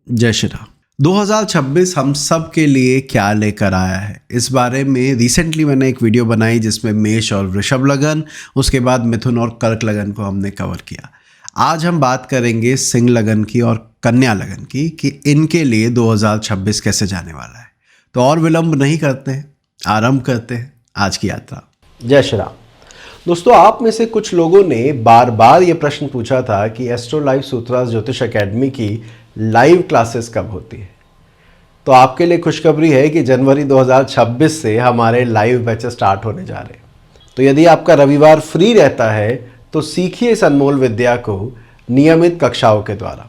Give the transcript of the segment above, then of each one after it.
जय श्री राम। 2026 हम सब के लिए क्या लेकर आया है, इस बारे में रिसेंटली मैंने एक वीडियो बनाई जिसमें मेष और वृषभ लगन, उसके बाद मिथुन और कर्क लगन को हमने कवर किया। आज हम बात करेंगे सिंह लगन की और कन्या लगन की कि इनके लिए 2026 कैसे जाने वाला है। तो और विलंब नहीं करते हैं, आरंभ करते हैं आज की यात्रा। जय श्री राम। दोस्तों, आप में से कुछ लोगों ने बार बार ये प्रश्न पूछा था कि एस्ट्रो लाइफ सूत्रास ज्योतिष एकेडमी की लाइव क्लासेस कब होती है। तो आपके लिए खुशखबरी है कि जनवरी 2026 से हमारे लाइव बैचेस स्टार्ट होने जा रहे हैं। तो यदि आपका रविवार फ्री रहता है तो सीखिए इस अनमोल विद्या को नियमित कक्षाओं के द्वारा।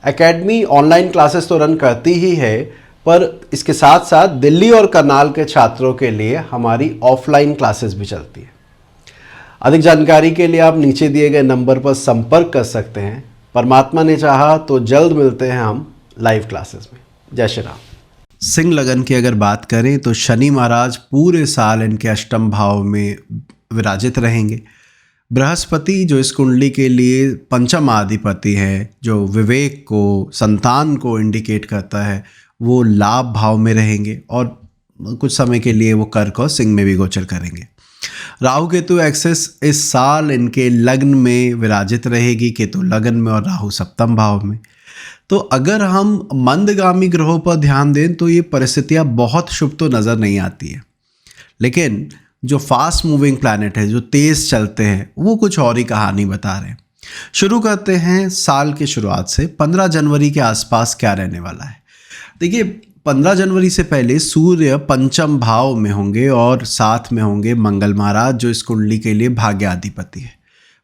एकेडमी ऑनलाइन क्लासेस तो रन करती ही है, पर इसके साथ साथ दिल्ली और करनाल के छात्रों के लिए हमारी ऑफलाइन क्लासेस भी चलती है। अधिक जानकारी के लिए आप नीचे दिए गए नंबर पर संपर्क कर सकते हैं। परमात्मा ने चाहा तो जल्द मिलते हैं हम लाइव क्लासेस में। जय श्री राम। सिंह लगन की अगर बात करें तो शनि महाराज पूरे साल इनके अष्टम भाव में विराजित रहेंगे। बृहस्पति जो इस कुंडली के लिए पंचम अधिपति है, जो विवेक को, संतान को इंडिकेट करता है, वो लाभ भाव में रहेंगे और कुछ समय के लिए वो कर्क और सिंह में भी गोचर करेंगे। राहु केतु एक्सेस इस साल इनके लग्न में विराजित रहेगी, केतु लग्न में और राहु सप्तम भाव में। तो अगर हम मंदगामी ग्रहों पर ध्यान दें तो ये परिस्थितियां बहुत शुभ तो नज़र नहीं आती है, लेकिन जो फास्ट मूविंग प्लैनेट है, जो तेज़ चलते हैं, वो कुछ और ही कहानी बता रहे हैं। शुरू करते हैं साल की शुरुआत से। 15 जनवरी के आसपास क्या रहने वाला है। देखिए, 15 जनवरी से पहले सूर्य पंचम भाव में होंगे और साथ में होंगे मंगल महाराज, जो इस कुंडली के लिए भाग्याधिपति है।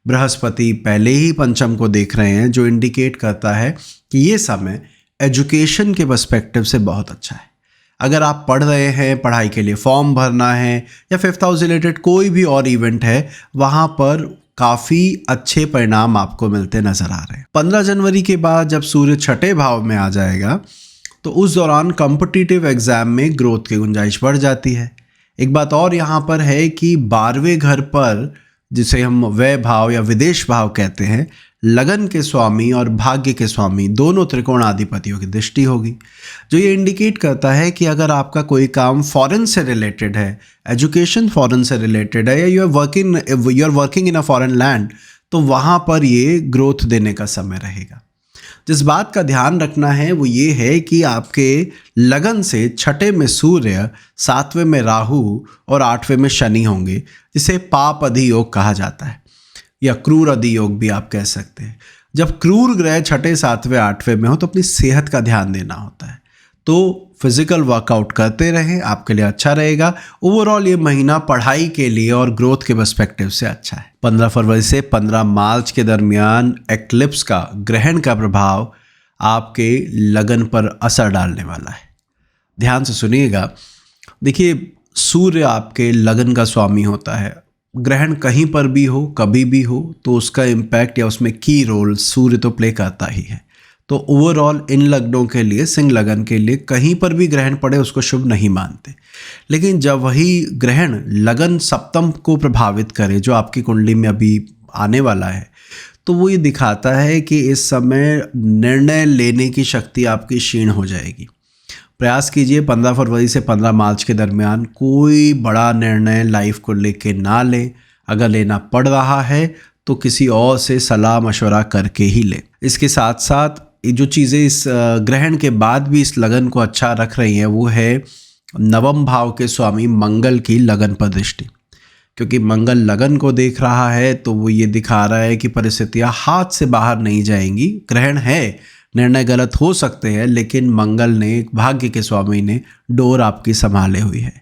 बृहस्पति पहले ही पंचम को देख रहे हैं, जो इंडिकेट करता है कि ये समय एजुकेशन के पर्सपेक्टिव से बहुत अच्छा है। अगर आप पढ़ रहे हैं, पढ़ाई के लिए फॉर्म भरना है या 5th हाउस रिलेटेड कोई भी और इवेंट है, वहाँ पर काफ़ी अच्छे परिणाम आपको मिलते नजर आ रहे हैं। 15 जनवरी के बाद जब सूर्य छठे भाव में आ जाएगा तो उस दौरान कॉम्पिटिटिव एग्ज़ाम में ग्रोथ की गुंजाइश बढ़ जाती है। एक बात और यहाँ पर है कि 12वें घर पर, जिसे हम व्यय भाव या विदेश भाव कहते हैं, लगन के स्वामी और भाग्य के स्वामी दोनों त्रिकोणाधिपतियों की दृष्टि होगी, जो ये इंडिकेट करता है कि अगर आपका कोई काम फॉरेन से रिलेटेड है, एजुकेशन फॉरेन से रिलेटेड है, या you are working in a foreign land, तो वहाँ पर ये ग्रोथ देने का समय रहेगा। जिस बात का ध्यान रखना है वो ये है कि आपके लगन से छठे में सूर्य, 7वें में राहु और 8वें में शनि होंगे, जिसे पाप अधियोग कहा जाता है या क्रूर अधियोग भी आप कह सकते हैं। जब क्रूर ग्रह छठे, 7वें, 8वें में हो तो अपनी सेहत का ध्यान देना होता है। तो फिजिकल वर्कआउट करते रहें, आपके लिए अच्छा रहेगा। ओवरऑल ये महीना पढ़ाई के लिए और ग्रोथ के पर्सपेक्टिव से अच्छा है। 15 फरवरी से 15 मार्च के दरमियान एक्लिप्स का, ग्रहण का प्रभाव आपके लगन पर असर डालने वाला है। ध्यान से सुनिएगा। देखिए, सूर्य आपके लगन का स्वामी होता है। ग्रहण कहीं पर भी हो, कभी भी हो, तो उसका इम्पैक्ट या उसमें की रोल सूर्य तो प्ले करता ही है। तो ओवरऑल इन लग्नों के लिए, सिंह लगन के लिए, कहीं पर भी ग्रहण पड़े उसको शुभ नहीं मानते। लेकिन जब वही ग्रहण लगन सप्तम को प्रभावित करे, जो आपकी कुंडली में अभी आने वाला है, तो वो ये दिखाता है कि इस समय निर्णय लेने की शक्ति आपकी क्षीण हो जाएगी। प्रयास कीजिए 15 फरवरी से 15 मार्च के दरमियान कोई बड़ा निर्णय लाइफ को लेके ना लें। अगर लेना पड़ रहा है तो किसी और से सलाह मशवरा करके ही लें। इसके साथ साथ जो चीज़ें इस ग्रहण के बाद भी इस लगन को अच्छा रख रही हैं, वो है नवम भाव के स्वामी मंगल की लगन पर दृष्टि। क्योंकि मंगल लगन को देख रहा है तो वो ये दिखा रहा है कि परिस्थितियाँ हाथ से बाहर नहीं जाएंगी। ग्रहण है, निर्णय गलत हो सकते हैं, लेकिन मंगल ने, भाग्य के स्वामी ने, डोर आपकी संभाले हुई है।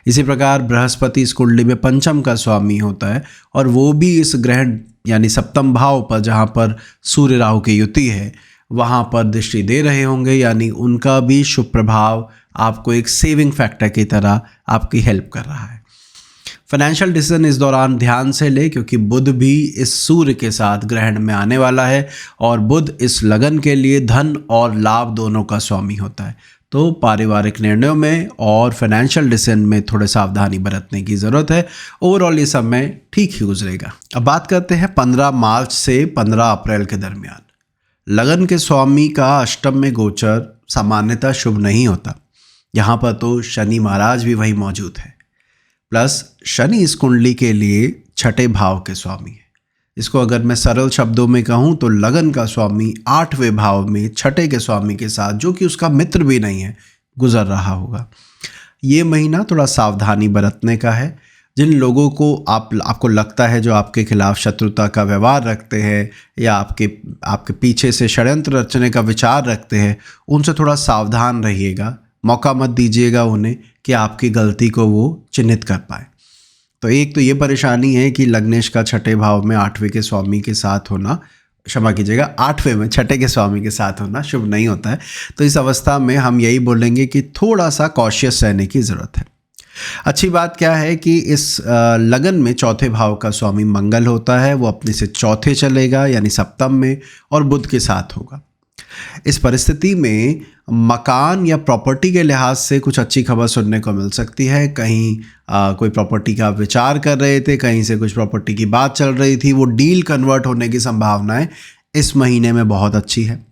इसी प्रकार बृहस्पति इस कुंडली में पंचम का स्वामी होता है और वो भी इस ग्रहण यानी सप्तम भाव पर, जहाँ पर सूर्य राहु की युति है, वहाँ पर दृष्टि दे रहे होंगे। यानी उनका भी शुभ प्रभाव आपको एक सेविंग फैक्टर की तरह आपकी हेल्प कर रहा है। फाइनेंशियल डिसीजन इस दौरान ध्यान से ले, क्योंकि बुध भी इस सूर्य के साथ ग्रहण में आने वाला है और बुध इस लगन के लिए धन और लाभ दोनों का स्वामी होता है। तो पारिवारिक निर्णयों में और फाइनेंशियल डिसीजन में थोड़े सावधानी बरतने की ज़रूरत है। ओवरऑल ये समय ठीक ही गुजरेगा। अब बात करते हैं 15 मार्च से 15 अप्रैल के दरमियान। लगन के स्वामी का अष्टम में गोचर सामान्यतः शुभ नहीं होता। यहाँ पर तो शनि महाराज भी वही मौजूद है, प्लस शनि इस कुंडली के लिए छठे भाव के स्वामी है। इसको अगर मैं सरल शब्दों में कहूँ तो लगन का स्वामी 8वें भाव में छठे के स्वामी के साथ, जो कि उसका मित्र भी नहीं है, गुजर रहा होगा। ये महीना थोड़ा सावधानी बरतने का है। जिन लोगों को आपको लगता है जो आपके खिलाफ शत्रुता का व्यवहार रखते हैं या आपके पीछे से षड्यंत्र रचने का विचार रखते हैं, उनसे थोड़ा सावधान रहिएगा। मौका मत दीजिएगा उन्हें कि आपकी गलती को वो चिन्हित कर पाए। तो एक तो ये परेशानी है कि लग्नेश का छठे भाव में 8वें के स्वामी के साथ होना, क्षमा कीजिएगा, 8वें में छठे के स्वामी के साथ होना शुभ नहीं होता है। तो इस अवस्था में हम यही बोलेंगे कि थोड़ा सा कॉशियस रहने की ज़रूरत है। अच्छी बात क्या है कि इस लगन में चौथे भाव का स्वामी मंगल होता है। वो अपने से चौथे चलेगा यानी सप्तम में, और बुध के साथ होगा। इस परिस्थिति में मकान या प्रॉपर्टी के लिहाज से कुछ अच्छी खबर सुनने को मिल सकती है। कहीं कोई प्रॉपर्टी का विचार कर रहे थे, कहीं से कुछ प्रॉपर्टी की बात चल रही थी, वो डील कन्वर्ट होने की संभावनाएं इस महीने में बहुत अच्छी है।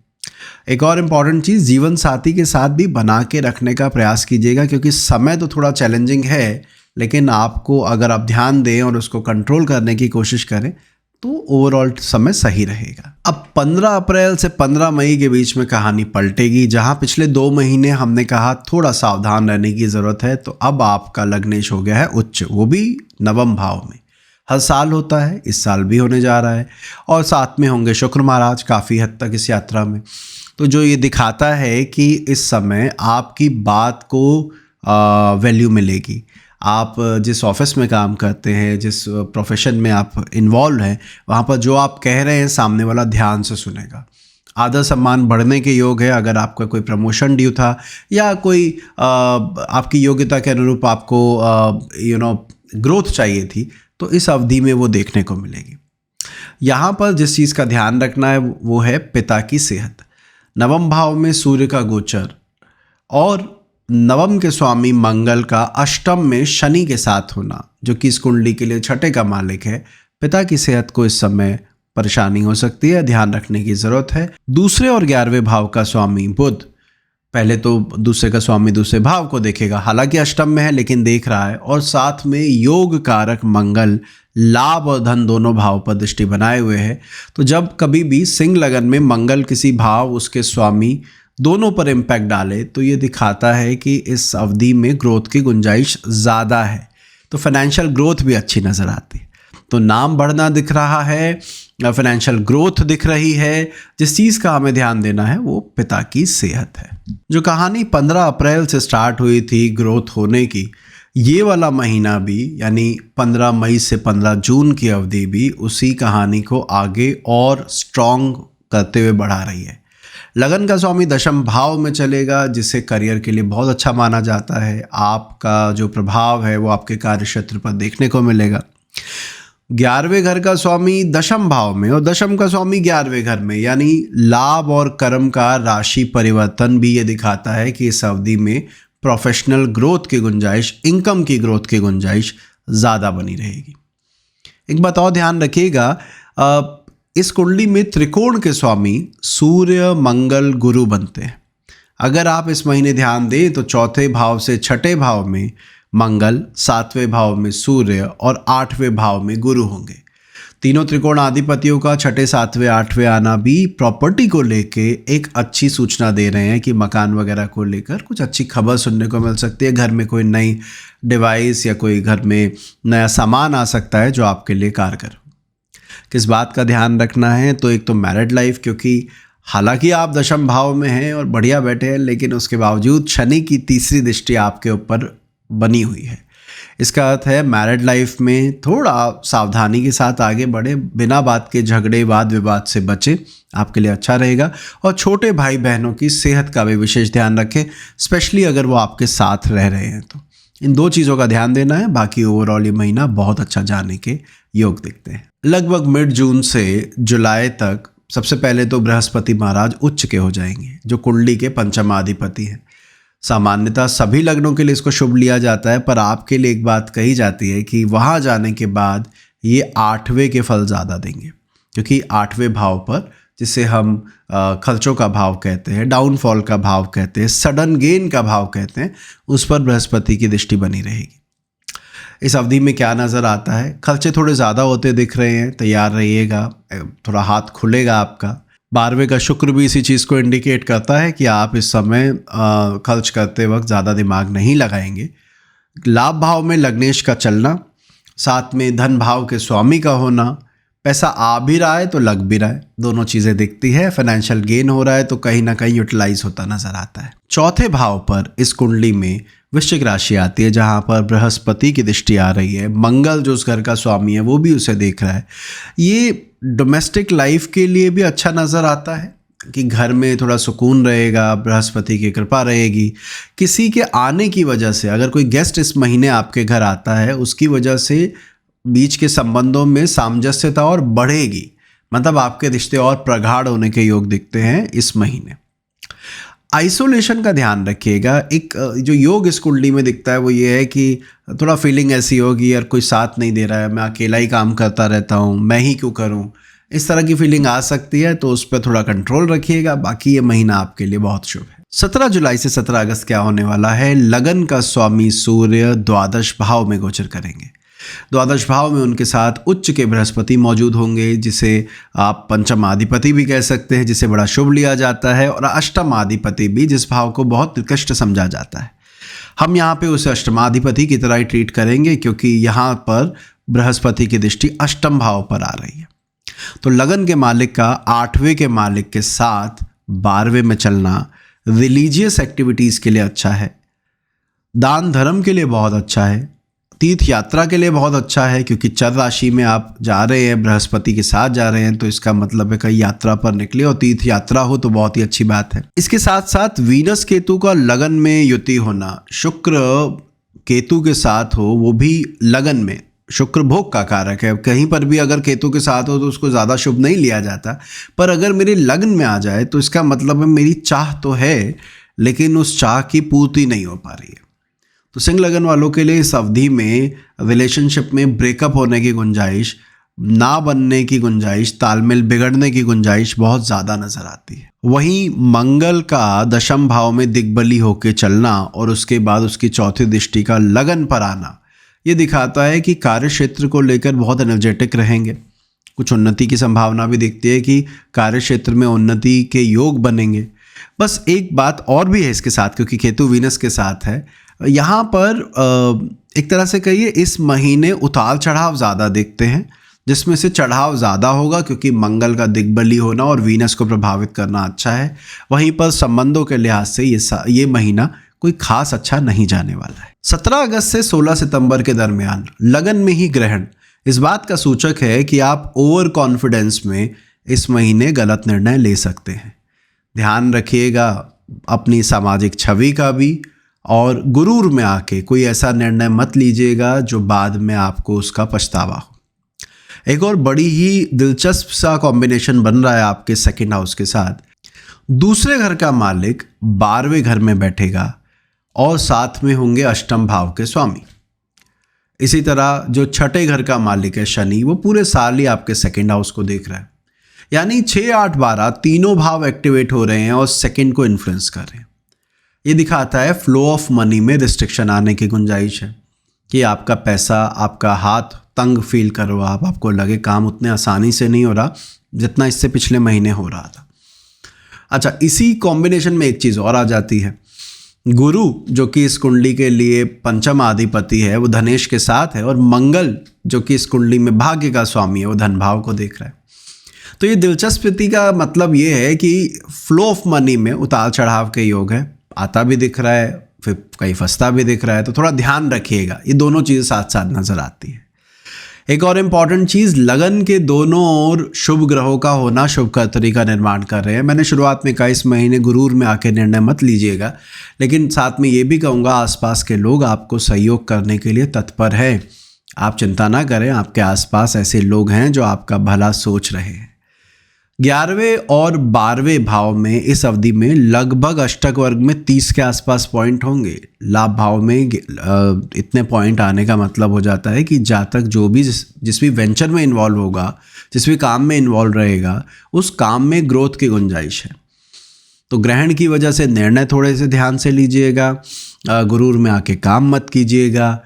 एक और इम्पॉर्टेंट चीज़, जीवन साथी के साथ भी बना के रखने का प्रयास कीजिएगा, क्योंकि समय तो थोड़ा चैलेंजिंग है, लेकिन आपको अगर आप ध्यान दें और उसको कंट्रोल करने की कोशिश करें तो ओवरऑल समय सही रहेगा। अब 15 अप्रैल से 15 मई के बीच में कहानी पलटेगी। जहां पिछले 2 महीने हमने कहा थोड़ा सावधान रहने की ज़रूरत है, तो अब आपका लग्नेश हो गया है उच्च, वो भी नवम भाव में। हर साल होता है, इस साल भी होने जा रहा है, और साथ में होंगे शुक्र महाराज काफ़ी हद तक इस यात्रा में। तो जो ये दिखाता है कि इस समय आपकी बात को वैल्यू मिलेगी। आप जिस ऑफिस में काम करते हैं, जिस प्रोफेशन में आप इन्वॉल्व हैं, वहाँ पर जो आप कह रहे हैं सामने वाला ध्यान से सुनेगा। आदर सम्मान बढ़ने के योग है। अगर आपका कोई प्रमोशन ड्यू था या कोई आपकी योग्यता के अनुरूप आपको ग्रोथ चाहिए थी, तो इस अवधि में वो देखने को मिलेगी। यहाँ पर जिस चीज़ का ध्यान रखना है वो है पिता की सेहत। नवम भाव में सूर्य का गोचर और नवम के स्वामी मंगल का अष्टम में शनि के साथ होना, जो कि इस कुंडली के लिए छठे का मालिक है, पिता की सेहत को इस समय परेशानी हो सकती है, ध्यान रखने की जरूरत है। दूसरे और 11वें भाव का स्वामी बुध, पहले तो दूसरे का स्वामी दूसरे भाव को देखेगा, हालांकि अष्टम में है लेकिन देख रहा है, और साथ में योग कारक मंगल लाभ और धन दोनों भाव पर दृष्टि बनाए हुए है। तो जब कभी भी सिंह लगन में मंगल किसी भाव उसके स्वामी दोनों पर इम्पैक्ट डाले, तो ये दिखाता है कि इस अवधि में ग्रोथ की गुंजाइश ज़्यादा है। तो फाइनेंशियल ग्रोथ भी अच्छी नज़र आती है। तो नाम बढ़ना दिख रहा है, फाइनेंशियल ग्रोथ दिख रही है। जिस चीज़ का हमें ध्यान देना है वो पिता की सेहत है। जो कहानी 15 अप्रैल से स्टार्ट हुई थी ग्रोथ होने की, ये वाला महीना भी यानी 15 मई से 15 जून की अवधि भी उसी कहानी को आगे और स्ट्रॉन्ग करते हुए बढ़ा रही है। लगन का स्वामी दशम भाव में चलेगा, जिसे करियर के लिए बहुत अच्छा माना जाता है। आपका जो प्रभाव है वो आपके कार्य क्षेत्र पर देखने को मिलेगा। 11वें घर का स्वामी दशम भाव में और दशम का स्वामी 11वें घर में, यानी लाभ और कर्म का राशि परिवर्तन भी ये दिखाता है कि इस अवधि में प्रोफेशनल ग्रोथ की गुंजाइश, इनकम की ग्रोथ की गुंजाइश ज़्यादा बनी रहेगी। एक बात और ध्यान रखिएगा, इस कुंडली में त्रिकोण के स्वामी सूर्य मंगल गुरु बनते हैं। अगर आप इस महीने ध्यान दें तो चौथे भाव से छठे भाव में मंगल, 7वें भाव में सूर्य और 8वें भाव में गुरु होंगे। तीनों त्रिकोण आधिपतियों का छठे, 7वें, 8वें आना भी प्रॉपर्टी को लेके एक अच्छी सूचना दे रहे हैं कि मकान वगैरह को लेकर कुछ अच्छी खबर सुनने को मिल सकती है। घर में कोई नई डिवाइस या कोई घर में नया सामान आ सकता है जो आपके लिए कारगर। किस बात का ध्यान रखना है, तो एक तो मैरिड लाइफ, क्योंकि हालांकि आप दशम भाव में हैं और बढ़िया बैठे हैं, लेकिन उसके बावजूद शनि की तीसरी दृष्टि आपके ऊपर बनी हुई है। इसका अर्थ है मैरिड लाइफ में थोड़ा सावधानी के साथ आगे बढ़े, बिना बात के झगड़े वाद विवाद से बचे, आपके लिए अच्छा रहेगा। और छोटे भाई बहनों की सेहत का भी विशेष ध्यान रखें, स्पेशली अगर वो आपके साथ रह रहे हैं तो। इन 2 चीज़ों का ध्यान देना है। बाकी ओवरऑल ये महीना बहुत अच्छा जाने के योग दिखते हैं। लगभग मिड जून से जुलाई तक सबसे पहले तो बृहस्पति महाराज उच्च के हो जाएंगे, जो कुंडली के पंचमाधिपति हैं। सामान्यतः सभी लग्नों के लिए इसको शुभ लिया जाता है, पर आपके लिए एक बात कही जाती है कि वहाँ जाने के बाद ये 8वें के फल ज़्यादा देंगे, क्योंकि 8वें भाव पर जिसे हम खर्चों का भाव कहते हैं, डाउनफॉल का भाव कहते हैं, सडन गेन का भाव कहते हैं, उस पर बृहस्पति की दृष्टि बनी रहेगी। इस अवधि में क्या नज़र आता है? खर्चे थोड़े ज़्यादा होते दिख रहे हैं, तैयार रहिएगा, थोड़ा हाथ खुलेगा आपका। 12वें का शुक्र भी इसी चीज़ को इंडिकेट करता है कि आप इस समय खर्च करते वक्त ज़्यादा दिमाग नहीं लगाएंगे। लाभ भाव में लग्नेश का चलना, साथ में धन भाव के स्वामी का होना, पैसा आ भी रहा है तो लग भी रहा है, दोनों चीज़ें दिखती है। फाइनेंशियल गेन हो रहा है तो कहीं ना कहीं यूटिलाइज होता नजर आता है। चौथे भाव पर इस कुंडली में वृश्चिक राशि आती है, जहाँ पर बृहस्पति की दृष्टि आ रही है। मंगल जो उस घर का स्वामी है वो भी उसे देख रहा है। ये डोमेस्टिक लाइफ के लिए भी अच्छा नज़र आता है कि घर में थोड़ा सुकून रहेगा, बृहस्पति की कृपा रहेगी। किसी के आने की वजह से, अगर कोई गेस्ट इस महीने आपके घर आता है, उसकी वजह से बीच के संबंधों में सामंजस्यता और बढ़ेगी, मतलब आपके रिश्ते और प्रगाढ़ होने के योग दिखते हैं इस महीने। आइसोलेशन का ध्यान रखिएगा। एक जो योग इस कुंडली में दिखता है वो ये है कि थोड़ा फीलिंग ऐसी होगी, यार कोई साथ नहीं दे रहा है, मैं अकेला ही काम करता रहता हूँ, मैं ही क्यों करूँ, इस तरह की फीलिंग आ सकती है, तो उस पर थोड़ा कंट्रोल रखिएगा। बाकी ये महीना आपके लिए बहुत शुभ है। 17 जुलाई से 17 अगस्त क्या होने वाला है? लगन का स्वामी सूर्य द्वादश भाव में गोचर करेंगे। द्वादश भाव में उनके साथ उच्च के बृहस्पति मौजूद होंगे, जिसे आप पंचमाधिपति भी कह सकते हैं, जिसे बड़ा शुभ लिया जाता है, और अष्टमाधिपति भी, जिस भाव को बहुत निकृष्ट समझा जाता है। हम यहाँ पे उसे अष्टमाधिपति की तरह ही ट्रीट करेंगे, क्योंकि यहाँ पर बृहस्पति की दृष्टि अष्टम भाव पर आ रही है। तो लगन के मालिक का 8वें के मालिक के साथ 12वें में चलना रिलीजियस एक्टिविटीज़ के लिए अच्छा है, दान धर्म के लिए बहुत अच्छा है, तीर्थ यात्रा के लिए बहुत अच्छा है, क्योंकि चर राशि में आप जा रहे हैं, बृहस्पति के साथ जा रहे हैं, तो इसका मतलब है कहीं यात्रा पर निकले और तीर्थ यात्रा हो तो बहुत ही अच्छी बात है। इसके साथ साथ वीनस केतु का लगन में युति होना, शुक्र केतु के साथ हो, वो भी लगन में। शुक्र भोग का कारक है, कहीं पर भी अगर केतु के साथ हो तो उसको ज़्यादा शुभ नहीं लिया जाता, पर अगर मेरे लग्न में आ जाए तो इसका मतलब है मेरी चाह तो है, लेकिन उस चाह की पूर्ति नहीं हो पा रही है। तो सिंह लगन वालों के लिए इस अवधि में रिलेशनशिप में ब्रेकअप होने की गुंजाइश, ना बनने की गुंजाइश, तालमेल बिगड़ने की गुंजाइश बहुत ज़्यादा नज़र आती है। वहीं मंगल का दशम भाव में दिग्बली होकर चलना और उसके बाद उसकी चौथी दृष्टि का लगन पर आना, ये दिखाता है कि कार्य क्षेत्र को लेकर बहुत एनर्जेटिक रहेंगे। कुछ उन्नति की संभावना भी दिखती है कि कार्य क्षेत्र में उन्नति के योग बनेंगे। बस एक बात और भी है इसके साथ, क्योंकि केतु वीनस के साथ है, यहाँ पर एक तरह से कहिए इस महीने उतार चढ़ाव ज़्यादा दिखते हैं, जिसमें से चढ़ाव ज़्यादा होगा क्योंकि मंगल का दिग्बली होना और वीनस को प्रभावित करना अच्छा है। वहीं पर संबंधों के लिहाज से ये महीना कोई खास अच्छा नहीं जाने वाला है। 17 अगस्त से 16 सितंबर के दरमियान लगन में ही ग्रहण इस बात का सूचक है कि आप ओवर कॉन्फिडेंस में इस महीने गलत निर्णय ले सकते हैं। ध्यान रखिएगा अपनी सामाजिक छवि का भी, और गुरूर में आके कोई ऐसा निर्णय मत लीजिएगा जो बाद में आपको उसका पछतावा हो। एक और बड़ी ही दिलचस्प सा कॉम्बिनेशन बन रहा है आपके सेकंड हाउस के साथ। दूसरे घर का मालिक 12वें घर में बैठेगा और साथ में होंगे अष्टम भाव के स्वामी। इसी तरह जो छठे घर का मालिक है शनि, वो पूरे साल ही आपके सेकंड हाउस को देख रहा है, यानी 6, 8, 12 तीनों भाव एक्टिवेट हो रहे हैं और सेकंड को इन्फ्लुएंस कर रहे हैं। ये दिखाता है फ्लो ऑफ मनी में रिस्ट्रिक्शन आने की गुंजाइश है, कि आपका पैसा, आपका हाथ तंग फील करो, आपको लगे काम उतने आसानी से नहीं हो रहा जितना इससे पिछले महीने हो रहा था। अच्छा, इसी कॉम्बिनेशन में एक चीज़ और आ जाती है। गुरु जो कि इस कुंडली के लिए पंचम अधिपति है, वो धनेश के साथ है, और मंगल जो कि इस कुंडली में भाग्य का स्वामी है, वो धन भाव को देख रहा है। तो ये दिलचस्पी का मतलब ये है कि फ्लो ऑफ मनी में उतार चढ़ाव के योग है, आता भी दिख रहा है, फिर कहीं फंसता भी दिख रहा है, तो थोड़ा ध्यान रखिएगा। ये दोनों चीज़ें साथ साथ नजर आती है। एक और इम्पॉर्टेंट चीज़, लगन के दोनों ओर शुभ ग्रहों का होना शुभ कर्तरी का निर्माण कर रहे हैं। मैंने शुरुआत में कहा इस महीने गुरूर में आके निर्णय मत लीजिएगा, लेकिन साथ में ये भी कहूँगा आसपास के लोग आपको सहयोग करने के लिए तत्पर हैं। आप चिंता ना करें, आपके आसपास ऐसे लोग हैं जो आपका भला सोच रहे हैं। 11वें और 12वें भाव में इस अवधि में लगभग अष्टक वर्ग में 30 के आसपास पॉइंट होंगे। लाभ भाव में इतने पॉइंट आने का मतलब हो जाता है कि जातक जो भी जिस भी वेंचर में इन्वॉल्व होगा, जिस भी काम में इन्वॉल्व रहेगा, उस काम में ग्रोथ की गुंजाइश है। तो ग्रहण की वजह से निर्णय थोड़े से ध्यान से लीजिएगा, गुरूर में आके काम मत कीजिएगा।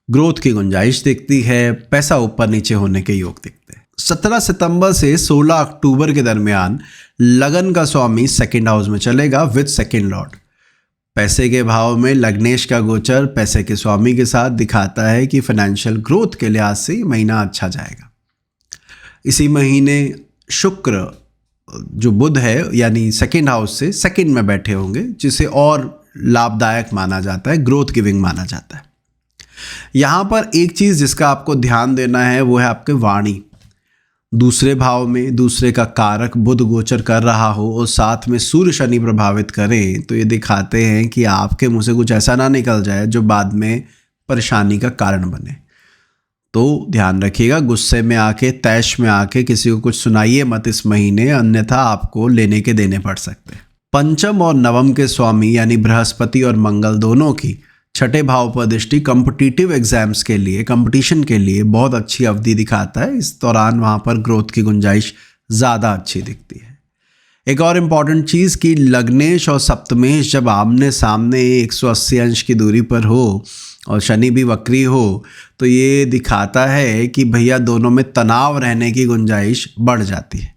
ग्रोथ की गुंजाइश दिखती है, पैसा ऊपर नीचे होने के योग दिखते हैं। 17 सितंबर से 16 अक्टूबर के दरमियान लगन का स्वामी सेकंड हाउस में चलेगा विद सेकंड लॉर्ड। पैसे के भाव में लग्नेश का गोचर पैसे के स्वामी के साथ दिखाता है कि फाइनेंशियल ग्रोथ के लिहाज से महीना अच्छा जाएगा। इसी महीने शुक्र जो बुध है यानी सेकंड हाउस से सेकंड में बैठे होंगे, जिसे और लाभदायक माना जाता है, ग्रोथ गिविंग माना जाता है। यहाँ पर एक चीज़ जिसका आपको ध्यान देना है वो है आपके वाणी। दूसरे भाव में दूसरे का कारक बुध गोचर कर रहा हो और साथ में सूर्य शनि प्रभावित करें तो ये दिखाते हैं कि आपके मुंह से कुछ ऐसा ना निकल जाए जो बाद में परेशानी का कारण बने। तो ध्यान रखिएगा, गुस्से में आके तैश में आके किसी को कुछ सुनाइए मत इस महीने, अन्यथा आपको लेने के देने पड़ सकते हैं। पंचम और नवम के स्वामी यानी बृहस्पति और मंगल दोनों की छठे भाव पर दृष्टि कॉम्पिटिटिव एग्जाम्स के लिए, कंपटीशन के लिए बहुत अच्छी अवधि दिखाता है। इस दौरान वहाँ पर ग्रोथ की गुंजाइश ज़्यादा अच्छी दिखती है। एक और इम्पॉर्टेंट चीज़ कि लग्नेश और सप्तमेश जब आमने सामने 180 अंश की दूरी पर हो और शनि भी वक्री हो तो ये दिखाता है कि भैया दोनों में तनाव रहने की गुंजाइश बढ़ जाती है।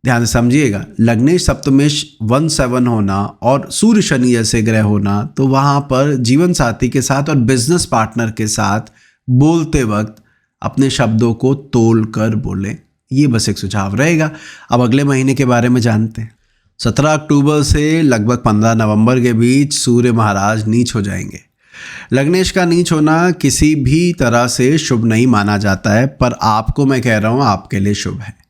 ध्यान से समझिएगा, लग्नेश सप्तमेश 1-7 होना और सूर्य शनि जैसे ग्रह होना, तो वहाँ पर जीवन साथी के साथ और बिजनेस पार्टनर के साथ बोलते वक्त अपने शब्दों को तोल कर बोलें, ये बस एक सुझाव रहेगा। अब अगले महीने के बारे में जानते हैं। 17 अक्टूबर से लगभग 15 नवंबर के बीच सूर्य महाराज नीच हो जाएंगे। लग्नेश का नीच होना किसी भी तरह से शुभ नहीं माना जाता है, पर आपको मैं कह रहा हूँ आपके लिए शुभ है।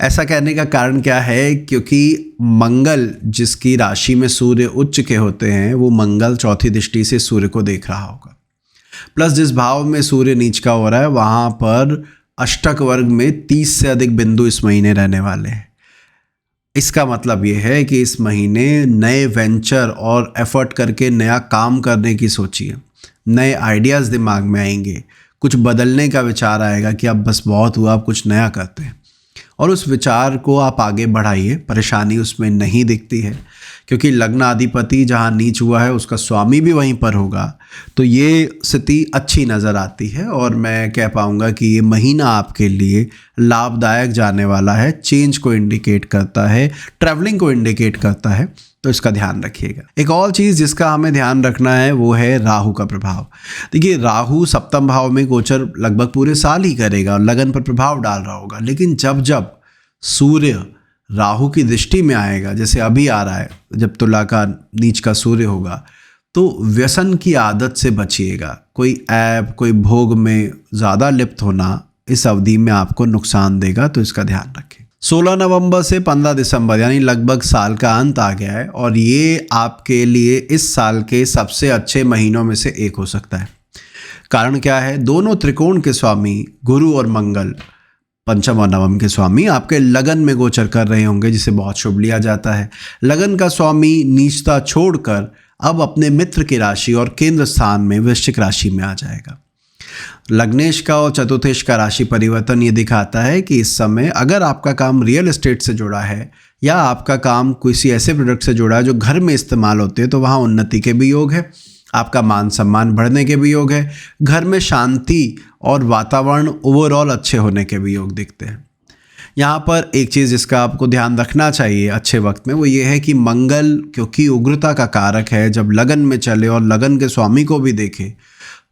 ऐसा कहने का कारण क्या है, क्योंकि मंगल जिसकी राशि में सूर्य उच्च के होते हैं वो मंगल चौथी दृष्टि से सूर्य को देख रहा होगा, प्लस जिस भाव में सूर्य नीच का हो रहा है वहाँ पर अष्टक वर्ग में 30 से अधिक बिंदु इस महीने रहने वाले हैं। इसका मतलब ये है कि इस महीने नए वेंचर और एफर्ट करके नया काम करने की सोचिए, नए आइडियाज़ दिमाग में आएंगे, कुछ बदलने का विचार आएगा कि अब बस बहुत हुआ, अब कुछ नया करते हैं, और उस विचार को आप आगे बढ़ाइए। परेशानी उसमें नहीं दिखती है क्योंकि लग्नाधिपति जहाँ नीच हुआ है उसका स्वामी भी वहीं पर होगा, तो ये स्थिति अच्छी नज़र आती है और मैं कह पाऊँगा कि ये महीना आपके लिए लाभदायक जाने वाला है। चेंज को इंडिकेट करता है, ट्रैवलिंग को इंडिकेट करता है, तो इसका ध्यान रखिएगा। एक और चीज़ जिसका हमें ध्यान रखना है वो है राहु का प्रभाव। देखिए, राहु सप्तम भाव में गोचर लगभग पूरे साल ही करेगा और लगन पर प्रभाव डाल रहा होगा, लेकिन जब जब सूर्य राहु की दृष्टि में आएगा, जैसे अभी आ रहा है जब तुला का नीच का सूर्य होगा, तो व्यसन की आदत से बचिएगा। कोई ऐप, कोई भोग में ज़्यादा लिप्त होना इस अवधि में आपको नुकसान देगा, तो इसका ध्यान रखें। 16 नवंबर से 15 दिसंबर यानी लगभग साल का अंत आ गया है और ये आपके लिए इस साल के सबसे अच्छे महीनों में से एक हो सकता है। कारण क्या है, दोनों त्रिकोण के स्वामी गुरु और मंगल, पंचम और नवम के स्वामी आपके लगन में गोचर कर रहे होंगे, जिसे बहुत शुभ लिया जाता है। लगन का स्वामी नीचता छोड़कर अब अपने मित्र की राशि और केंद्र स्थान में वृश्चिक राशि में आ जाएगा। लग्नेश का और चतुर्थेश का राशि परिवर्तन ये दिखाता है कि इस समय अगर आपका काम रियल एस्टेट से जुड़ा है या आपका काम किसी ऐसे प्रोडक्ट से जुड़ा है जो घर में इस्तेमाल होते हैं, तो वहाँ उन्नति के भी योग है, आपका मान सम्मान बढ़ने के भी योग है, घर में शांति और वातावरण ओवरऑल अच्छे होने के भी योग दिखते हैं। यहाँ पर एक चीज़ जिसका आपको ध्यान रखना चाहिए अच्छे वक्त में वो ये है कि मंगल क्योंकि उग्रता का कारक है, जब लगन में चले और लगन के स्वामी को भी देखे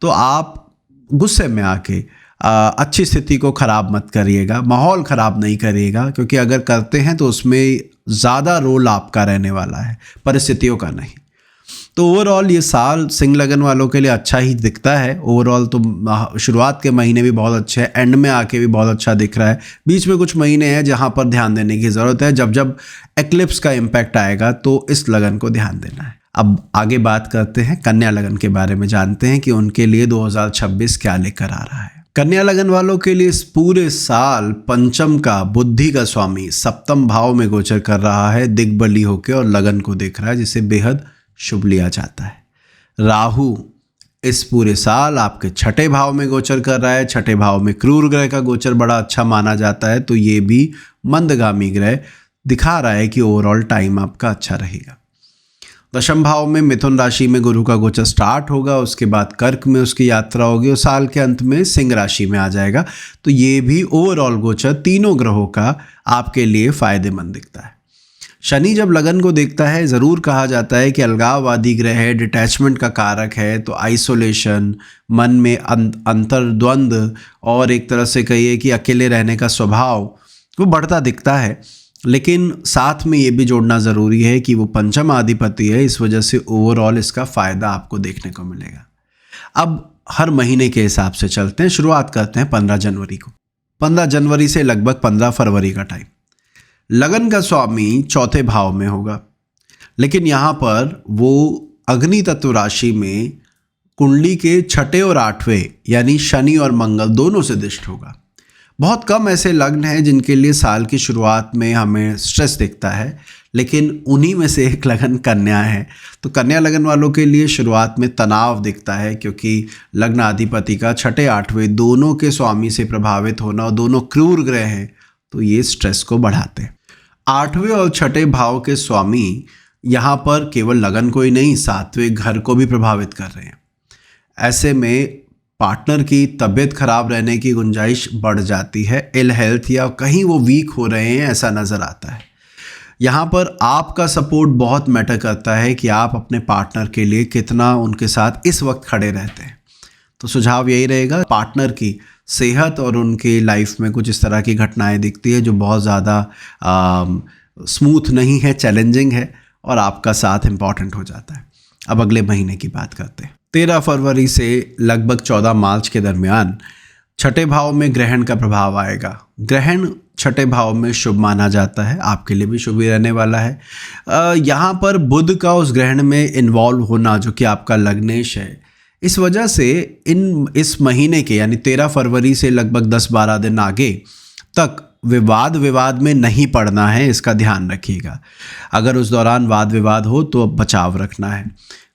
तो आप गुस्से में आके अच्छी स्थिति को ख़राब मत करिएगा, माहौल ख़राब नहीं करिएगा, क्योंकि अगर करते हैं तो उसमें ज़्यादा रोल आपका रहने वाला है, परिस्थितियों का नहीं। तो ओवरऑल ये साल सिंह लगन वालों के लिए अच्छा ही दिखता है। ओवरऑल तो शुरुआत के महीने भी बहुत अच्छे हैं, एंड में आके भी बहुत अच्छा दिख रहा है। बीच में कुछ महीने हैं जहाँ पर ध्यान देने की ज़रूरत है, जब जब एक्लिप्स का इम्पैक्ट आएगा तो इस लगन को ध्यान देना है। अब आगे बात करते हैं कन्या लगन के बारे में, जानते हैं कि उनके लिए 2026 क्या लेकर आ रहा है। कन्या लगन वालों के लिए इस पूरे साल पंचम का बुद्धि का स्वामी सप्तम भाव में गोचर कर रहा है दिग्बली होकर और लगन को देख रहा है, जिसे बेहद शुभ लिया जाता है। राहु इस पूरे साल आपके छठे भाव में गोचर कर रहा है। छठे भाव में क्रूर ग्रह का गोचर बड़ा अच्छा माना जाता है, तो ये भी मंदगामी ग्रह दिखा रहा है कि ओवरऑल टाइम आपका अच्छा रहेगा। दशम भाव में मिथुन राशि में गुरु का गोचर स्टार्ट होगा, उसके बाद कर्क में उसकी यात्रा होगी और साल के अंत में सिंह राशि में आ जाएगा। तो ये भी ओवरऑल गोचर तीनों ग्रहों का आपके लिए फायदेमंद दिखता है। शनि जब लगन को देखता है, ज़रूर कहा जाता है कि अलगाववादी ग्रह है, डिटैचमेंट का कारक है, तो आइसोलेशन, मन में अंतर्द्वंद और एक तरह से कहिए कि अकेले रहने का स्वभाव वो बढ़ता दिखता है। लेकिन साथ में ये भी जोड़ना ज़रूरी है कि वो पंचम अधिपति है, इस वजह से ओवरऑल इसका फ़ायदा आपको देखने को मिलेगा। अब हर महीने के हिसाब से चलते हैं, शुरुआत करते हैं 15 जनवरी को। 15 जनवरी से लगभग 15 फरवरी का टाइम। लगन का स्वामी चौथे भाव में होगा, लेकिन यहाँ पर वो अग्नि तत्व राशि में कुंडली के छठे और आठवें यानी शनि और मंगल दोनों से दिष्ट होगा। बहुत कम ऐसे लग्न हैं जिनके लिए साल की शुरुआत में हमें स्ट्रेस दिखता है, लेकिन उन्हीं में से एक लगन कन्या है। तो कन्या लगन वालों के लिए शुरुआत में तनाव दिखता है, क्योंकि लग्न अधिपति का छठे आठवें दोनों के स्वामी से प्रभावित होना और दोनों क्रूर ग्रह हैं, तो ये स्ट्रेस को बढ़ाते हैं। आठवें और छठे भाव के स्वामी यहाँ पर केवल लगन को ही नहीं, सातवें घर को भी प्रभावित कर रहे हैं। ऐसे में पार्टनर की तबीयत खराब रहने की गुंजाइश बढ़ जाती है, इल हेल्थ या कहीं वो वीक हो रहे हैं ऐसा नज़र आता है। यहाँ पर आपका सपोर्ट बहुत मैटर करता है कि आप अपने पार्टनर के लिए कितना उनके साथ इस वक्त खड़े रहते हैं। तो सुझाव यही रहेगा, पार्टनर की सेहत और उनकी लाइफ में कुछ इस तरह की घटनाएं दिखती है जो बहुत ज़्यादा स्मूथ नहीं है, चैलेंजिंग है और आपका साथ इम्पॉर्टेंट हो जाता है। अब अगले महीने की बात करते हैं। 13 फरवरी से लगभग 14 मार्च के दरमियान छठे भाव में ग्रहण का प्रभाव आएगा। ग्रहण छठे भाव में शुभ माना जाता है, आपके लिए भी शुभ ही रहने वाला है। यहाँ पर बुध का उस ग्रहण में इन्वॉल्व होना जो कि आपका लग्नेश है, इस वजह से इस महीने के यानी 13 फरवरी से लगभग 10-12 दिन आगे तक विवाद में नहीं पड़ना है, इसका ध्यान रखिएगा। अगर उस दौरान वाद विवाद हो तो बचाव रखना है।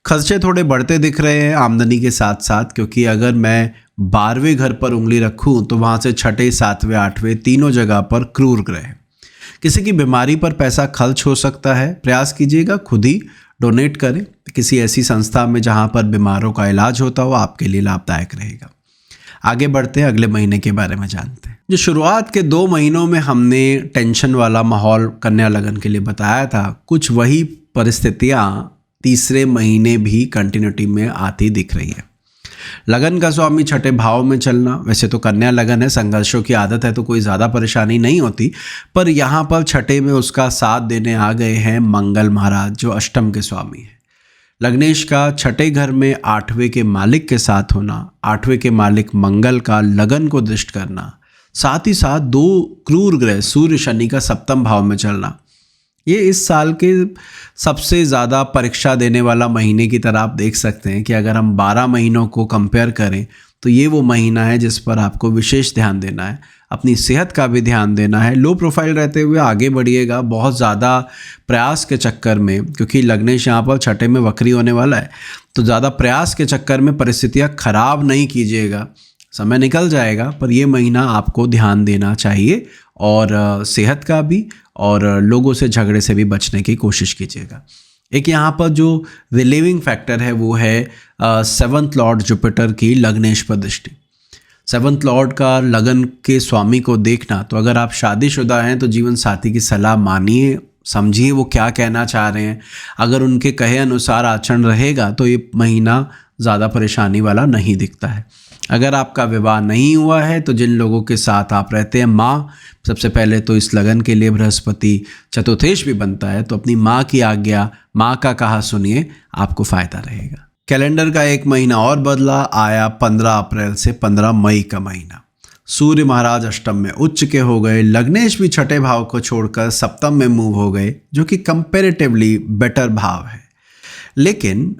खर्चे थोड़े बढ़ते दिख रहे हैं आमदनी के साथ साथ, क्योंकि अगर मैं 12वें घर पर उंगली रखूं तो वहाँ से छठे, 7वें, 8वें तीनों जगह पर क्रूर ग्रह। किसी की बीमारी पर पैसा खर्च हो सकता है, प्रयास कीजिएगा खुद ही डोनेट करें किसी ऐसी संस्था में जहाँ पर बीमारों का इलाज होता हो, आपके लिए लाभदायक रहेगा। आगे बढ़ते हैं, अगले महीने के बारे में जानते हैं। जो शुरुआत के 2 महीनों में हमने टेंशन वाला माहौल कन्या लगन के लिए बताया था, कुछ वही परिस्थितियाँ तीसरे महीने भी कंटिन्यूटी में आती दिख रही है। लगन का स्वामी छठे भाव में चलना, वैसे तो कन्या लगन है, संघर्षों की आदत है तो कोई ज़्यादा परेशानी नहीं होती, पर यहाँ पर छठे में उसका साथ देने आ गए हैं मंगल महाराज जो अष्टम के स्वामी हैं। लग्नेश का छठे घर में 8वें के मालिक के साथ होना, 8वें के मालिक मंगल का लगन को दृष्ट करना, साथ ही साथ 2 क्रूर ग्रह सूर्य शनि का सप्तम भाव में चलना, ये इस साल के सबसे ज़्यादा परीक्षा देने वाला महीने की तरह आप देख सकते हैं कि अगर हम 12 महीनों को कंपेयर करें तो ये वो महीना है जिस पर आपको विशेष ध्यान देना है, अपनी सेहत का भी ध्यान देना है। लो प्रोफाइल रहते हुए आगे बढ़िएगा, बहुत ज़्यादा प्रयास के चक्कर में, क्योंकि लग्नेश यहाँ पर छठे में वक्री होने वाला है, तो ज़्यादा प्रयास के चक्कर में परिस्थितियाँ खराब नहीं कीजिएगा, समय निकल जाएगा, पर ये महीना आपको ध्यान देना चाहिए और सेहत का भी और लोगों से झगड़े से भी बचने की कोशिश कीजिएगा। एक यहाँ पर जो रिलीविंग फैक्टर है वो है 7th लॉर्ड जुपिटर की लग्नेश पर दृष्टि। 7th लॉर्ड का लगन के स्वामी को देखना, तो अगर आप शादीशुदा हैं तो जीवन साथी की सलाह मानिए, समझिए वो क्या कहना चाह रहे हैं। अगर उनके कहे अनुसार आचरण रहेगा तो ये महीना ज़्यादा परेशानी वाला नहीं दिखता है। अगर आपका विवाह नहीं हुआ है तो जिन लोगों के साथ आप रहते हैं, माँ, सबसे पहले तो इस लगन के लिए बृहस्पति चतुर्थेश भी बनता है, तो अपनी माँ की आज्ञा, माँ का कहा सुनिए, आपको फ़ायदा रहेगा। कैलेंडर का एक महीना और बदला, आया 15 अप्रैल से 15 मई का महीना। सूर्य महाराज अष्टम में उच्च के हो गए, लग्नेश भी छठे भाव को छोड़कर सप्तम में मूव हो गए, जो कि कंपैरेटिवली बेटर भाव है। लेकिन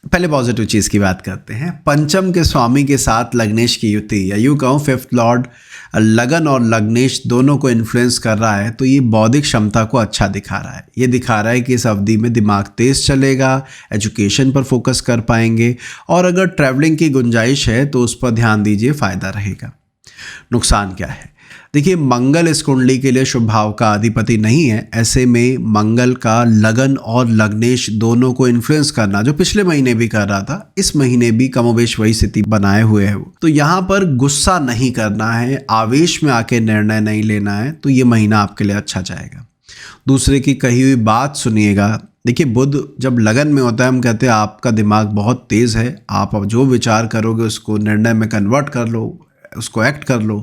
पहले पॉजिटिव चीज़ की बात करते हैं। पंचम के स्वामी के साथ लग्नेश की युति, या यूँ कहूँ फिफ्थ लॉर्ड लगन और लग्नेश दोनों को इन्फ्लुएंस कर रहा है, तो ये बौद्धिक क्षमता को अच्छा दिखा रहा है। ये दिखा रहा है कि इस अवधि में दिमाग तेज चलेगा, एजुकेशन पर फोकस कर पाएंगे, और अगर ट्रैवलिंग की गुंजाइश है तो उस पर ध्यान दीजिए, फ़ायदा रहेगा। नुकसान क्या है? देखिए, मंगल इस कुंडली के लिए शुभ भाव का अधिपति नहीं है। ऐसे में मंगल का लगन और लग्नेश दोनों को इन्फ्लुएंस करना, जो पिछले महीने भी कर रहा था, इस महीने भी कमोबेश वही स्थिति बनाए हुए है वो। तो यहाँ पर गुस्सा नहीं करना है, आवेश में आके निर्णय नहीं लेना है, तो ये महीना आपके लिए अच्छा जाएगा। दूसरे की कही हुई बात सुनिएगा। देखिए, बुध जब लगन में होता है, हम कहते हैं आपका दिमाग बहुत तेज़ है, आप अब जो विचार करोगे उसको निर्णय में कन्वर्ट कर लो, उसको एक्ट कर लो।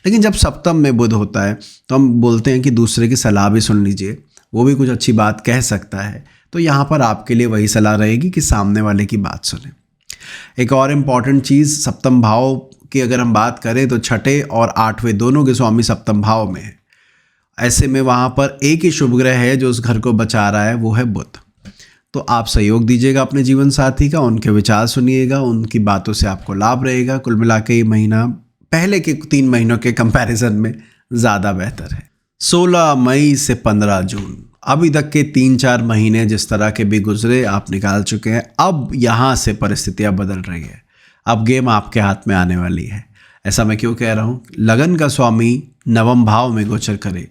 लेकिन जब सप्तम में बुध होता है तो हम बोलते हैं कि दूसरे की सलाह भी सुन लीजिए, वो भी कुछ अच्छी बात कह सकता है। तो यहाँ पर आपके लिए वही सलाह रहेगी कि सामने वाले की बात सुने। एक और इम्पॉर्टेंट चीज़, सप्तम भाव की अगर हम बात करें तो छठे और आठवें दोनों के स्वामी सप्तम भाव में है। ऐसे में वहाँ पर एक ही शुभ ग्रह है जो उस घर को बचा रहा है, वो है बुध। तो आप सहयोग दीजिएगा अपने जीवन साथी का, उनके विचार सुनिएगा, उनकी बातों से आपको लाभ रहेगा। कुल मिला के ये महीना पहले के 3 महीनों के कंपैरिजन में ज़्यादा बेहतर है। 16 मई से 15 जून, अभी तक के 3-4 महीने जिस तरह के भी गुजरे आप निकाल चुके हैं। अब यहाँ से परिस्थितियाँ बदल रही है, अब गेम आपके हाथ में आने वाली है। ऐसा मैं क्यों कह रहा हूँ? लगन का स्वामी नवम भाव में गोचर करे,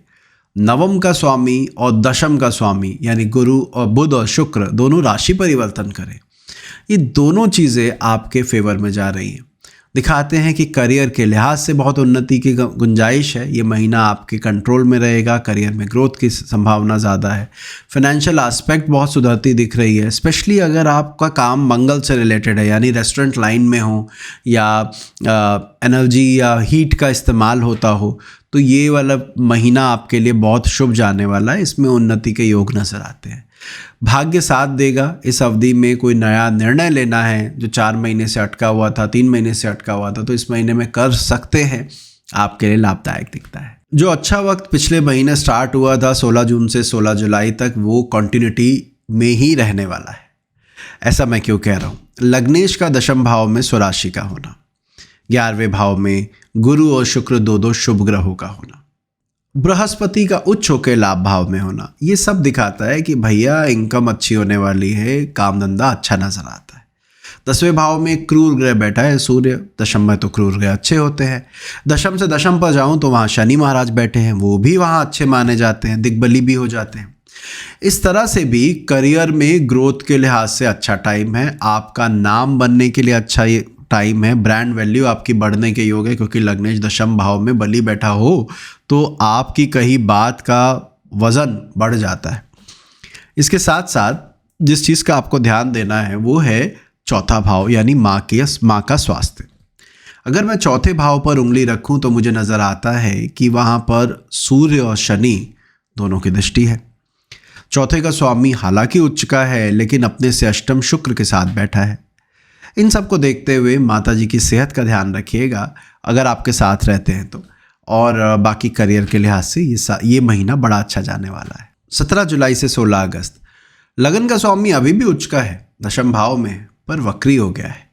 नवम का स्वामी और दशम का स्वामी यानी गुरु और बुध और शुक्र दोनों राशि परिवर्तन करें। ये दोनों चीज़ें आपके फेवर में जा रही हैं, दिखाते हैं कि करियर के लिहाज से बहुत उन्नति की गुंजाइश है। ये महीना आपके कंट्रोल में रहेगा, करियर में ग्रोथ की संभावना ज़्यादा है। फाइनेंशियल एस्पेक्ट बहुत सुधरती दिख रही है, स्पेशली अगर आपका काम मंगल से रिलेटेड है, यानी रेस्टोरेंट लाइन में हो या एनर्जी या हीट का इस्तेमाल होता हो, तो ये वाला महीना आपके लिए बहुत शुभ जाने वाला है। इसमें उन्नति के योग नज़र आते हैं। भाग्य साथ देगा। इस अवधि में कोई नया निर्णय लेना है जो 4 महीने से अटका हुआ था, 3 महीने से अटका हुआ था, तो इस महीने में कर सकते हैं, आपके लिए लाभदायक दिखता है। जो अच्छा वक्त पिछले महीने स्टार्ट हुआ था 16 जून से 16 जुलाई तक, वो कंटिन्यूटी में ही रहने वाला है। ऐसा मैं क्यों कह रहा हूँ? लग्नेश का दशम भाव में स्वराशि का होना, 11वें भाव में गुरु और शुक्र दो शुभ ग्रहों का होना, बृहस्पति का उच्च होकर लाभ भाव में होना, ये सब दिखाता है कि भैया इनकम अच्छी होने वाली है, काम धंधा अच्छा नजर आता है। 10वें भाव में क्रूर ग्रह बैठा है सूर्य, दशम में तो क्रूर ग्रह अच्छे होते हैं। दशम से दशम पर जाऊं तो वहाँ शनि महाराज बैठे हैं, वो भी वहाँ अच्छे माने जाते हैं, दिग्बली भी हो जाते हैं। इस तरह से भी करियर में ग्रोथ के लिहाज से अच्छा टाइम है, आपका नाम बनने के लिए अच्छा ये टाइम है, ब्रांड वैल्यू आपकी बढ़ने के योग है, क्योंकि लग्नेश दशम भाव में बली बैठा हो तो आपकी कही बात का वज़न बढ़ जाता है। इसके साथ साथ जिस चीज़ का आपको ध्यान देना है वो है चौथा भाव, यानी माँ का स्वास्थ्य। अगर मैं चौथे भाव पर उंगली रखूं तो मुझे नज़र आता है कि वहाँ पर सूर्य और शनि दोनों की दृष्टि है। चौथे का स्वामी हालांकि उच्च का है, लेकिन अपने से अष्टम शुक्र के साथ बैठा है। इन सब को देखते हुए माता जी की सेहत का ध्यान रखिएगा अगर आपके साथ रहते हैं तो, और बाकी करियर के लिहाज से ये महीना बड़ा अच्छा जाने वाला है। 17 जुलाई से 16 अगस्त, लगन का स्वामी अभी भी उच्च का है, दशम भाव में, पर वक्री हो गया है।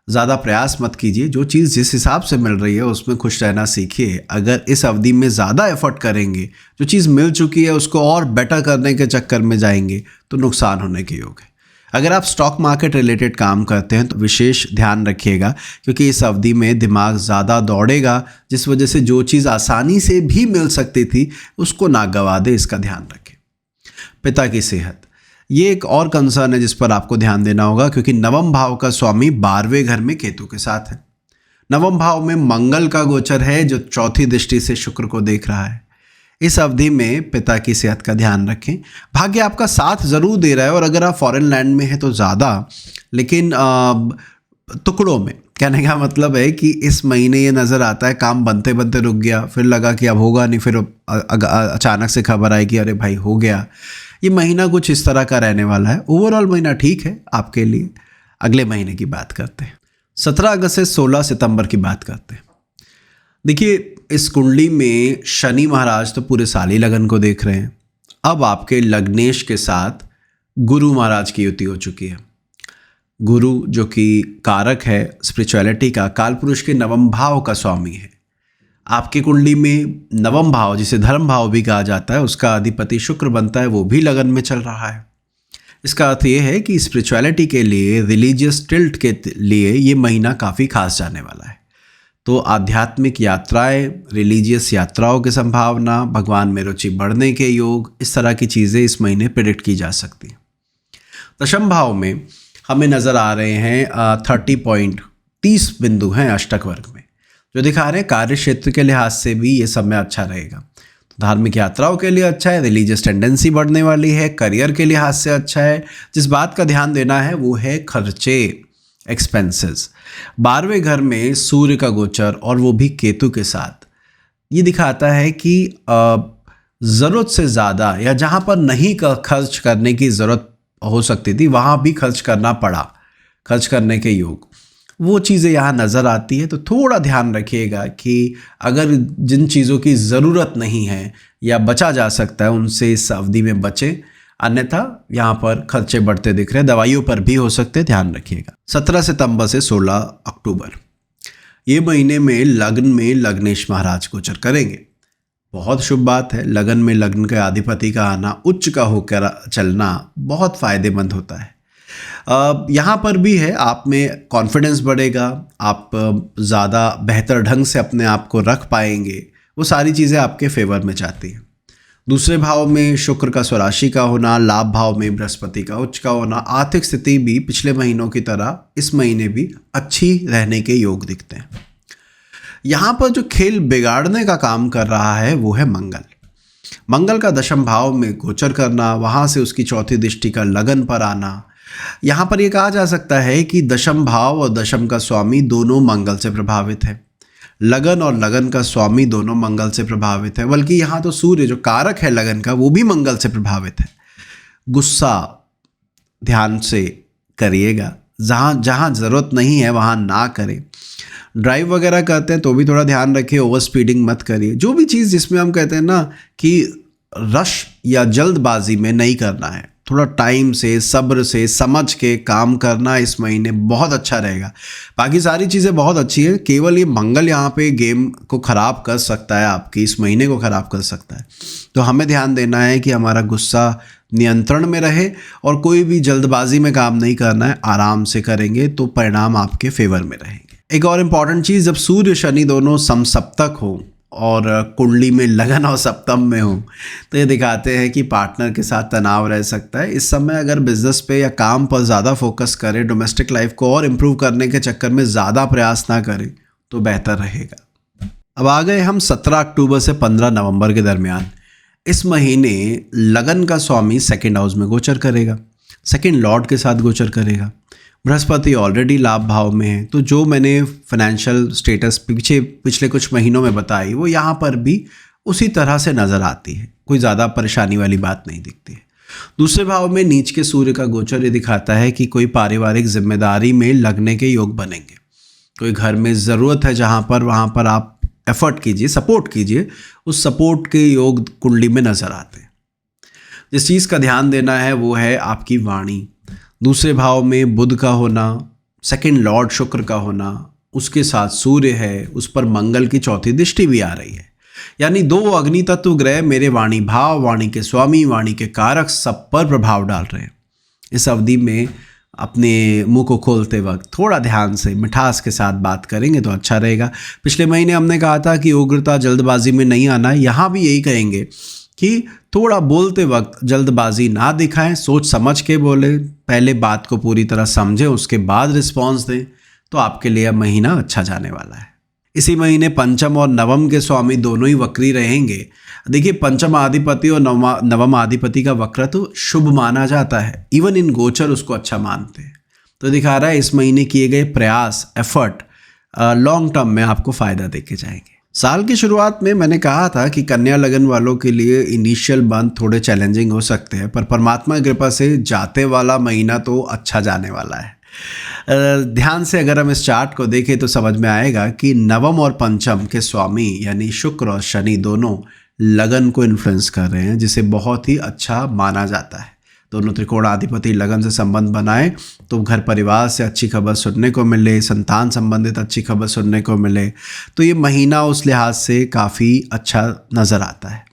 ज़्यादा प्रयास मत कीजिए, जो चीज़ जिस हिसाब से मिल रही है उसमें खुश रहना सीखिए। अगर इस अवधि में ज़्यादा एफर्ट करेंगे, जो चीज़ मिल चुकी है उसको और बेटर करने के चक्कर में जाएंगे तो नुकसान होने के योग है। अगर आप स्टॉक मार्केट रिलेटेड काम करते हैं तो विशेष ध्यान रखिएगा, क्योंकि इस अवधि में दिमाग ज़्यादा दौड़ेगा, जिस वजह से जो चीज़ आसानी से भी मिल सकती थी उसको ना गवा दे, इसका ध्यान रखें। पिता की सेहत, ये एक और कंसर्न है जिस पर आपको ध्यान देना होगा, क्योंकि नवम भाव का स्वामी 12वें घर में केतु के साथ है। नवम भाव में मंगल का गोचर है जो चौथी दृष्टि से शुक्र को देख रहा है। इस अवधि में पिता की सेहत का ध्यान रखें। भाग्य आपका साथ ज़रूर दे रहा है, और अगर आप फॉरेन लैंड में हैं तो ज़्यादा, लेकिन टुकड़ों में। कहने का मतलब है कि इस महीने ये नज़र आता है काम बनते बनते रुक गया, फिर लगा कि अब होगा नहीं, फिर अचानक से खबर आई कि अरे भाई हो गया। ये महीना कुछ इस तरह का रहने वाला है। ओवरऑल महीना ठीक है आपके लिए। अगले महीने की बात करते हैं, 17 अगस्त से 16 सितंबर की बात करते हैं। देखिए, इस कुंडली में शनि महाराज तो पूरे साल ही लगन को देख रहे हैं। अब आपके लग्नेश के साथ गुरु महाराज की युति हो चुकी है। गुरु जो कि कारक है स्पिरिचुअलिटी का, कालपुरुष के नवम भाव का स्वामी है। आपकी कुंडली में नवम भाव, जिसे धर्म भाव भी कहा जाता है, उसका अधिपति शुक्र बनता है, वो भी लगन में चल रहा है। इसका अर्थ ये है कि स्पिरिचुअलिटी के लिए, रिलीजियस टिल्ट के लिए ये महीना काफ़ी खास जाने वाला है। तो आध्यात्मिक यात्राएं, रिलीजियस यात्राओं की संभावना, भगवान में रुचि बढ़ने के योग, इस तरह की चीज़ें इस महीने प्रेडिक्ट की जा सकती हैं। दशम भाव में हमें नज़र आ रहे हैं 30 बिंदु हैं अष्टक वर्ग में, जो दिखा रहे हैं कार्य क्षेत्र के लिहाज से भी ये समय अच्छा रहेगा। तो धार्मिक यात्राओं के लिए अच्छा है, रिलीजियस टेंडेंसी बढ़ने वाली है, करियर के लिहाज से अच्छा है। जिस बात का ध्यान देना है वो है खर्चे, एक्सपेंसेस। 12वें घर में सूर्य का गोचर और वो भी केतु के साथ, ये दिखाता है कि ज़रूरत से ज़्यादा या जहाँ पर नहीं खर्च करने की ज़रूरत हो सकती थी वहाँ भी खर्च करना पड़ा, खर्च करने के योग, वो चीज़ें यहाँ नज़र आती है। तो थोड़ा ध्यान रखिएगा कि अगर जिन चीज़ों की ज़रूरत नहीं है या बचा जा सकता है उनसे इस अवधि में बचें, अन्यथा यहाँ पर खर्चे बढ़ते दिख रहे हैं। दवाइयों पर भी हो सकते हैं, ध्यान रखिएगा। 17 सितंबर से 16 अक्टूबर ये महीने में लग्नेश महाराज गोचर करेंगे। बहुत शुभ बात है। लगन में लग्न के अधिपति का आना, उच्च का होकर चलना बहुत फ़ायदेमंद होता है। यहाँ पर भी है, आप में कॉन्फिडेंस बढ़ेगा, आप ज़्यादा बेहतर ढंग से अपने आप को रख पाएंगे, वो सारी चीज़ें आपके फेवर में जाती हैं। दूसरे भाव में शुक्र का स्वराशि का होना, लाभ भाव में बृहस्पति का उच्च का होना, आर्थिक स्थिति भी पिछले महीनों की तरह इस महीने भी अच्छी रहने के योग दिखते हैं। यहाँ पर जो खेल बिगाड़ने का काम कर रहा है वो है मंगल का दशम भाव में गोचर करना, वहाँ से उसकी चौथी दृष्टि का लगन पर आना। यहाँ पर ये कहा जा सकता है कि दशम भाव और दशम का स्वामी दोनों मंगल से प्रभावित है, लगन और लगन का स्वामी दोनों मंगल से प्रभावित है। बल्कि यहाँ तो सूर्य जो कारक है लगन का, वो भी मंगल से प्रभावित है। गुस्सा ध्यान से करिएगा, जहाँ ज़रूरत नहीं है वहाँ ना करें। ड्राइव वगैरह करते हैं तो भी थोड़ा ध्यान रखिए, ओवर स्पीडिंग मत करिए। जो भी चीज़ जिसमें हम कहते हैं ना कि रश या जल्दबाजी में नहीं करना है, थोड़ा टाइम से, सब्र से, समझ के काम करना इस महीने बहुत अच्छा रहेगा। बाकी सारी चीज़ें बहुत अच्छी है, केवल ये मंगल यहाँ पे गेम को ख़राब कर सकता है, आपकी इस महीने को ख़राब कर सकता है। तो हमें ध्यान देना है कि हमारा गुस्सा नियंत्रण में रहे और कोई भी जल्दबाजी में काम नहीं करना है, आराम से करेंगे तो परिणाम आपके फेवर में रहेंगे। एक और इम्पॉर्टेंट चीज़, जब सूर्य शनि दोनों समसप्तक हो और कुंडली में लगन और सप्तम में हो, तो ये दिखाते हैं कि पार्टनर के साथ तनाव रह सकता है। इस समय अगर बिजनेस पे या काम पर ज़्यादा फोकस करें, डोमेस्टिक लाइफ को और इम्प्रूव करने के चक्कर में ज़्यादा प्रयास ना करें तो बेहतर रहेगा। अब आ गए हम 17 अक्टूबर से 15 नवंबर के दरमियान। इस महीने लगन का स्वामी सेकेंड हाउस में गोचर करेगा, सेकेंड लॉर्ड के साथ गोचर करेगा। बृहस्पति ऑलरेडी लाभ भाव में है, तो जो मैंने फाइनेंशियल स्टेटस पिछले कुछ महीनों में बताई वो यहाँ पर भी उसी तरह से नज़र आती है, कोई ज़्यादा परेशानी वाली बात नहीं दिखती है। दूसरे भाव में नीच के सूर्य का गोचर ये दिखाता है कि कोई पारिवारिक जिम्मेदारी में लगने के योग बनेंगे। कोई घर में ज़रूरत है जहाँ पर, वहाँ पर आप एफर्ट कीजिए, सपोर्ट कीजिए, उस सपोर्ट के योग कुंडली में नज़र आते हैं। जिस चीज़ का ध्यान देना है वो है आपकी वाणी। दूसरे भाव में बुध का होना, सेकंड लॉर्ड शुक्र का होना, उसके साथ सूर्य है, उस पर मंगल की चौथी दृष्टि भी आ रही है। यानी 2 अग्नि तत्व ग्रह मेरे वाणी भाव, वाणी के स्वामी, वाणी के कारक सब पर प्रभाव डाल रहे हैं। इस अवधि में अपने मुंह को खोलते वक्त थोड़ा ध्यान से, मिठास के साथ बात करेंगे तो अच्छा रहेगा। पिछले महीने हमने कहा था कि उग्रता, जल्दबाजी में नहीं आना है, यहाँ भी यही कहेंगे कि थोड़ा बोलते वक्त जल्दबाजी ना दिखाएं, सोच समझ के बोले, पहले बात को पूरी तरह समझें, उसके बाद रिस्पॉन्स दें, तो आपके लिए महीना अच्छा जाने वाला है। इसी महीने पंचम और नवम के स्वामी दोनों ही वक्री रहेंगे। देखिए, पंचम आधिपति और नवम आधिपति का वक्र तो शुभ माना जाता है, इवन इन गोचर उसको अच्छा मानते हैं। तो दिखा रहा है इस महीने किए गए प्रयास, एफर्ट लॉन्ग टर्म में आपको फ़ायदा देके जाएंगे। साल की शुरुआत में मैंने कहा था कि कन्या लगन वालों के लिए इनिशियल मंथ थोड़े चैलेंजिंग हो सकते हैं, पर परमात्मा की कृपा से जाते वाला महीना तो अच्छा जाने वाला है। ध्यान से अगर हम इस चार्ट को देखें तो समझ में आएगा कि नवम और पंचम के स्वामी यानी शुक्र और शनि दोनों लगन को इन्फ्लुएंस कर रहे हैं, जिसे बहुत ही अच्छा माना जाता है। दोनों त्रिकोणाधिपति लगन से संबंध बनाए तो घर परिवार से अच्छी खबर सुनने को मिले, संतान संबंधित अच्छी खबर सुनने को मिले। तो ये महीना उस लिहाज से काफ़ी अच्छा नज़र आता है।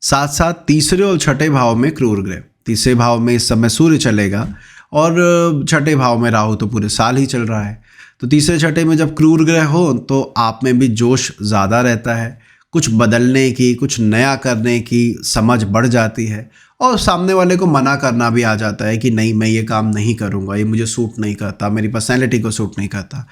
साथ साथ तीसरे और छठे भाव में क्रूर ग्रह, तीसरे भाव में इस समय सूर्य चलेगा और छठे भाव में राहु तो पूरे साल ही चल रहा है। तो तीसरे छठे में जब क्रूर ग्रह हो तो आप में भी जोश ज़्यादा रहता है, कुछ बदलने की, कुछ नया करने की समझ बढ़ जाती है और सामने वाले को मना करना भी आ जाता है कि नहीं, मैं ये काम नहीं करूँगा, ये मुझे सूट नहीं करता, मेरी पर्सनैलिटी को सूट नहीं करता।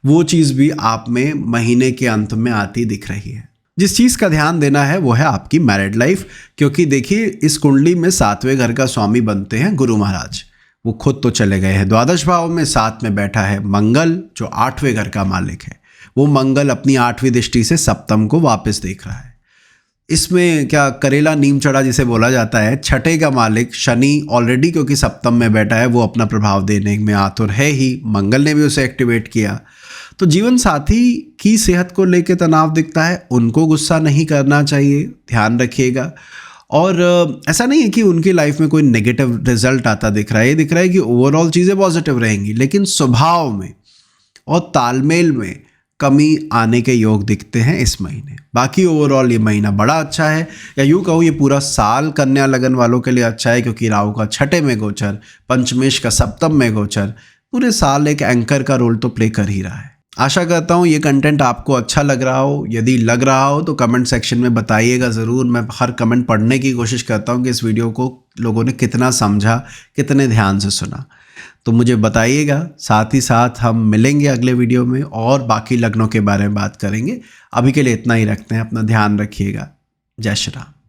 वो चीज़ भी आप में महीने के अंत में आती दिख रही है। जिस चीज़ का ध्यान देना है वो है आपकी मैरिड लाइफ, क्योंकि देखिए इस कुंडली में 7वें घर का स्वामी बनते हैं गुरु महाराज। वो खुद तो चले गए हैं द्वादश भाव में, साथ में बैठा है मंगल जो 8वें घर का मालिक है। वो मंगल अपनी 8वीं दृष्टि से सप्तम को वापस देख रहा है। इसमें क्या करेला नीम चढ़ा जिसे बोला जाता है, छठे का मालिक शनि ऑलरेडी क्योंकि सप्तम में बैठा है वो अपना प्रभाव देने में आतुर है ही, मंगल ने भी उसे एक्टिवेट किया। तो जीवन साथी की सेहत को लेकर तनाव दिखता है, उनको गुस्सा नहीं करना चाहिए, ध्यान रखिएगा। और ऐसा नहीं है कि उनकी लाइफ में कोई नेगेटिव रिजल्ट आता दिख रहा है, ये दिख रहा है कि ओवरऑल चीज़ें पॉजिटिव रहेंगी, लेकिन स्वभाव में और तालमेल में कमी आने के योग दिखते हैं इस महीने। बाकी ओवरऑल ये महीना बड़ा अच्छा है, या यूँ कहूँ ये पूरा साल कन्या लगन वालों के लिए अच्छा है, क्योंकि राहु का छठे में गोचर, पंचमेश का सप्तम में गोचर पूरे साल एक एंकर का रोल तो प्ले कर ही रहा है। आशा करता हूँ ये कंटेंट आपको अच्छा लग रहा हो। यदि लग रहा हो तो कमेंट सेक्शन में बताइएगा ज़रूर। मैं हर कमेंट पढ़ने की कोशिश करता हूँ कि इस वीडियो को लोगों ने कितना समझा, कितने ध्यान से सुना, तो मुझे बताइएगा। साथ ही साथ हम मिलेंगे अगले वीडियो में और बाकी लग्नों के बारे में बात करेंगे। अभी के लिए इतना ही रखते हैं, अपना ध्यान रखिएगा। जय श्री राम।